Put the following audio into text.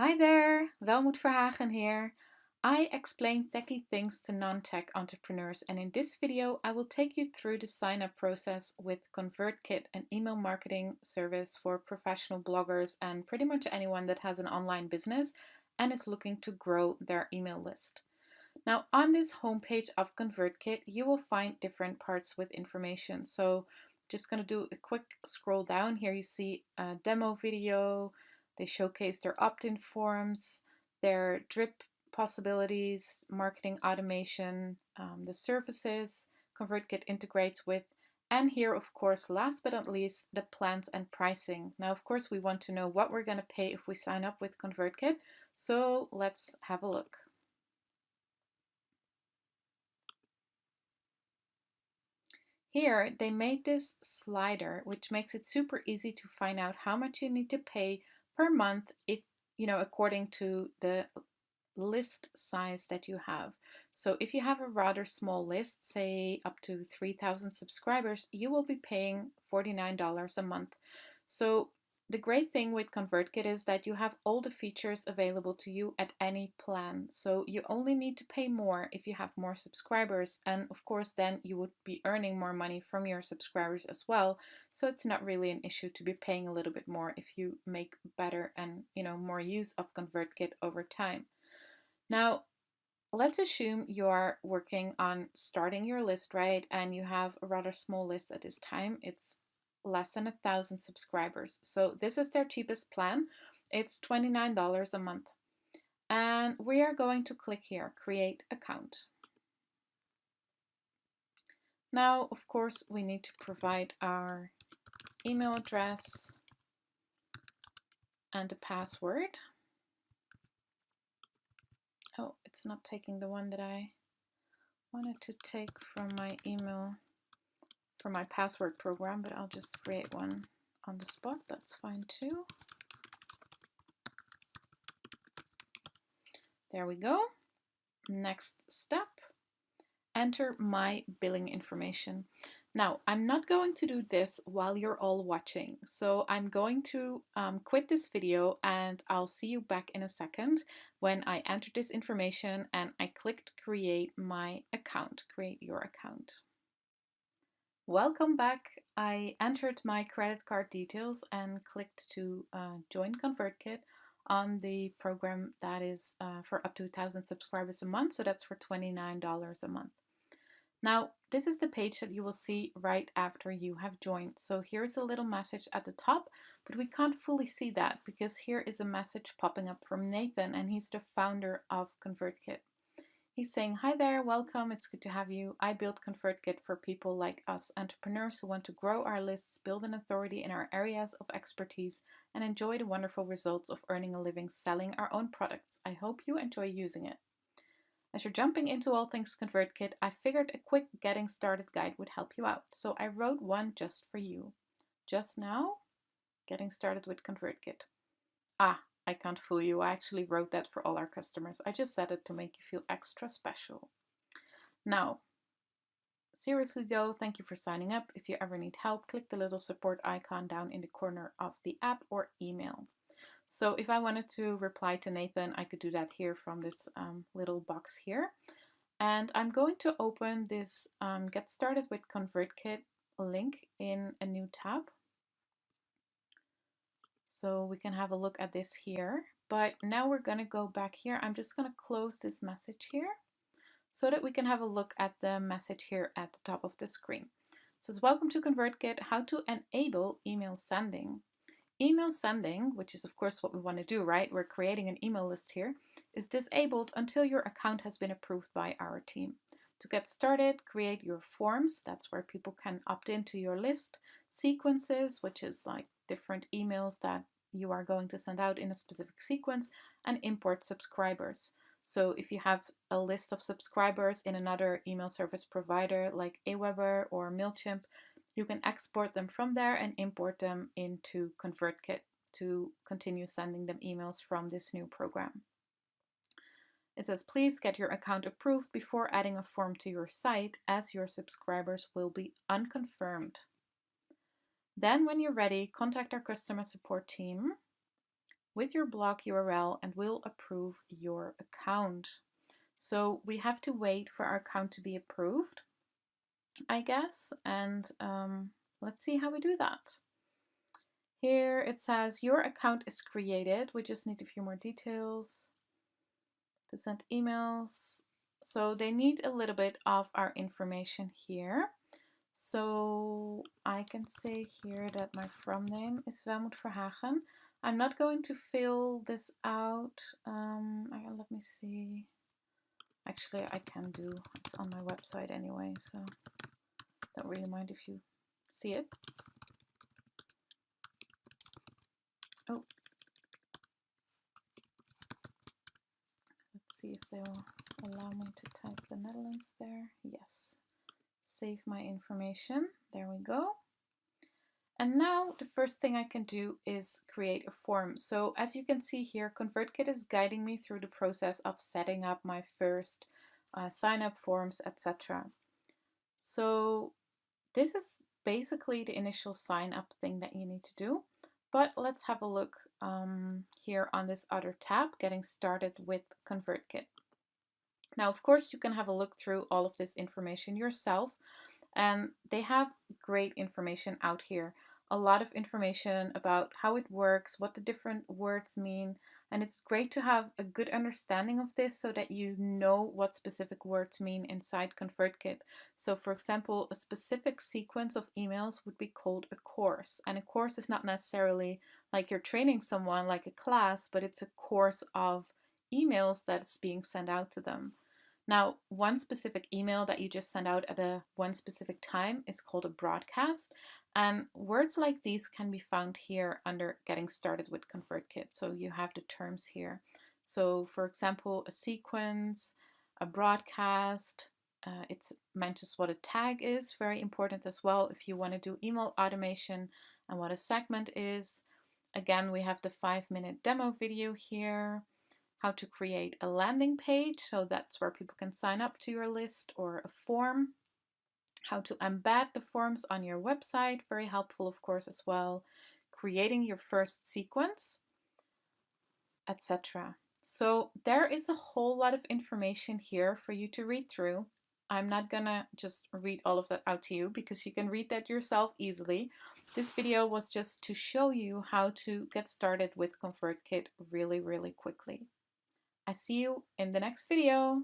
Hi there, Welmoed Verhagen here. I explain techie things to non-tech entrepreneurs, and in this video I will take you through the sign-up process with ConvertKit, an email marketing service for professional bloggers and pretty much anyone that has an online business and is looking to grow their email list. Now, on this homepage of ConvertKit, you will find different parts with information. So just going to do a quick scroll down. Here you see a demo video. They showcase their opt-in forms, their drip possibilities, marketing automation, the services ConvertKit integrates with, and here, of course, last but not least, the plans and pricing. Now, of course, we want to know what we're going to pay if we sign up with ConvertKit. So let's have a look. Here, they made this slider, which makes it super easy to find out how much you need to pay per month if, according to the list size that you have. So if you have a rather small list, say up to 3,000 subscribers, you will be paying $49 a month. So the great thing with ConvertKit is that you have all the features available to you at any plan. So you only need to pay more if you have more subscribers. And of course, then you would be earning more money from your subscribers as well. So it's not really an issue to be paying a little bit more if you make better and, more use of ConvertKit over time. Now, let's assume you're working on starting your list, right? And you have a rather small list at this time. It's less than 1,000 subscribers. So this is their cheapest plan. It's $29 a month. And we are going to click here, create account. Now, of course, we need to provide our email address and a password. Oh, it's not taking the one that I wanted to take from my email for my password program, but I'll just create one on the spot. That's fine too. There we go. Next step, enter my billing information. Now, I'm not going to do this while you're all watching, so I'm going to quit this video and I'll see you back in a second when I enter this information and I clicked create my account, create your account. Welcome back. I entered my credit card details and clicked to join ConvertKit on the program that is for up to 1,000 subscribers a month. So that's for $29 a month. Now, this is the page that you will see right after you have joined. So here's a little message at the top, but we can't fully see that because here is a message popping up from Nathan, and he's the founder of ConvertKit. He's saying, hi there, welcome, it's good to have you. I built ConvertKit for people like us, entrepreneurs who want to grow our lists, build an authority in our areas of expertise, and enjoy the wonderful results of earning a living selling our own products. I hope you enjoy using it. As you're jumping into all things ConvertKit, I figured a quick getting started guide would help you out. So I wrote one just for you. Just now, getting started with ConvertKit. I can't fool you. I actually wrote that for all our customers. I just said it to make you feel extra special. Now, seriously though, thank you for signing up. If you ever need help, click the little support icon down in the corner of the app or email. So if I wanted to reply to Nathan, I could do that here from this little box here. And I'm going to open this Get Started with ConvertKit link in a new tab. So we can have a look at this here. But now we're going to go back here. I'm just going to close this message here so that we can have a look at the message here at the top of the screen. It says, welcome to ConvertKit, how to enable email sending. Email sending, which is of course what we want to do, right? We're creating an email list here, is disabled until your account has been approved by our team. To get started, create your forms. That's where people can opt into your list. Sequences, which is like different emails that you are going to send out in a specific sequence, and import subscribers. So if you have a list of subscribers in another email service provider like aweber or MailChimp, you can export them from there and import them into ConvertKit to continue sending them emails from this new program. It says, please get your account approved before adding a form to your site, as your subscribers will be unconfirmed. Then when you're ready, contact our customer support team with your blog URL and will approve your account. So we have to wait for our account to be approved, I guess, and let's see how we do that. Here it says your account is created. We just need a few more details to send emails. So they need a little bit of our information here. So I can say here that my from name is Welmoed Verhagen. I'm not going to fill this out. Let me see. Actually, I can do. It's on my website anyway, so don't really mind if you see it. Oh, let's see if they'll allow me to type the Netherlands there. Yes. Save my information. There we go. And now the first thing I can do is create a form. So as you can see here, ConvertKit is guiding me through the process of setting up my first sign up forms, etc. So this is basically the initial sign up thing that you need to do. But let's have a look here on this other tab, getting started with ConvertKit. Now, of course, you can have a look through all of this information yourself, and they have great information out here. A lot of information about how it works, what the different words mean, and it's great to have a good understanding of this so that you know what specific words mean inside ConvertKit. So for example, a specific sequence of emails would be called a course, and a course is not necessarily like you're training someone like a class, but it's a course of emails that's being sent out to them. Now, one specific email that you just send out at one specific time is called a broadcast. And words like these can be found here under Getting Started with ConvertKit. So you have the terms here. So for example, a sequence, a broadcast, it mentions what a tag is, very important as well if you want to do email automation, and what a segment is. Again, we have the 5-minute demo video here. How to create a landing page, so that's where people can sign up to your list, or a form. How to embed the forms on your website, very helpful of course as well. Creating your first sequence, etc. So there is a whole lot of information here for you to read through. I'm not gonna just read all of that out to you because you can read that yourself easily. This video was just to show you how to get started with ConvertKit really, really quickly. I see you in the next video.